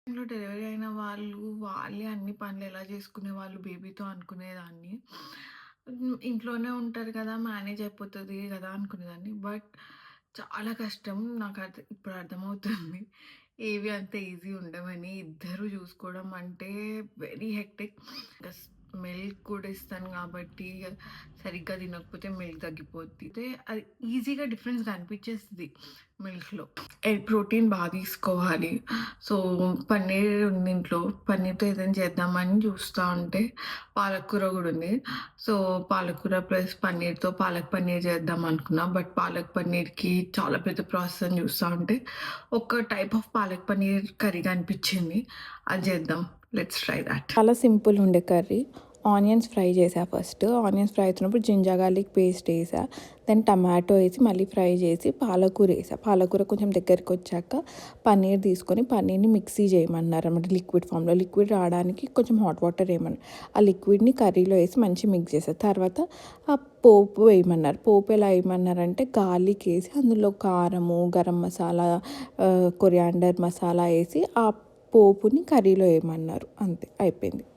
టైంలో డెలివరీ అయిన వాళ్ళు, వాళ్ళే అన్ని పనులు ఎలా చేసుకునేవాళ్ళు బేబీతో అనుకునేదాన్ని. ఇంట్లోనే ఉంటారు కదా! మేనేజ్ అయిపోతది కదా! అనుకునేదాన్ని. బట్ చాలా కష్టం. ఇప్పుడు అర్థమవుతుంది. ఏవి అంత ఈజీ ఉండవని. ఇద్దరు చూసుకోవడం అంటే వెరీ హెక్టిక్. ప్లస్ మిల్క్ కూడా ఇస్తాను కాబట్టి సరిగ్గా తినకపోతే మిల్క్ తగ్గిపోద్ది. అయితే అది ఈజీగా డిఫరెన్స్ కనిపించేస్తది మిల్క్‌లో. ఎగ్ ప్రోటీన్ తీసుకోవాలి. సో, పన్నీర్ ఉంది ఇంట్లో. పన్నీర్‌తో ఏదైనా చేద్దామని చూస్తా ఉంటే, పాలకూర గూడా ఉంది. సో, పాలకూర ప్లస్ పన్నీర్‌తో పాలక్ పన్నీర్ చేద్దాం అనుకున్నా. బట్ పాలక్ పన్నీర్‌కి చాలా పెద్ద ప్రాసెస్ అని చూస్తా ఉంటే, ఒక type of palak paneer curry కనిపించింది. అది చేద్దాం. Let's try that. చాలా సింపుల్ ఉండే కర్రీ. ఆనియన్స్ ఫ్రై చేశా ఫస్ట్. ఆనియన్స్ ఫ్రై అవుతున్నప్పుడు జింజర్ గార్లిక్ పేస్ట్ ఏసా. దెన్ టమాటో ఏసి మళ్ళీ ఫ్రై చేసి పాలకూర ఏసా. పాలకూర కొంచెం దగ్గరికొచ్చాక పన్నీర్ తీసుకొని పన్నీర్‌ని మిక్సీ చేయమన్నారన్నమాట లిక్విడ్ ఫామ్‌లో. లిక్విడ్ రావడానికి కొంచెం హాట్ వాటర్ ఏయమన్నారు. ఆ లిక్విడ్‌ని కర్రీలో ఏసి మంచిగా మిక్స్ చేశా. తర్వాత ఆ పోపు వేయమన్నారు. పోపు ఎలా వేయమన్నారంటే గార్లిక్ ఏసి అందులో కారము, గరం మసాలా, కొరియాండర్ మసాలా ఏసి ఆ పోపుని కర్రీలో ఏయమన్నారు. అంతే అయిపోయింది.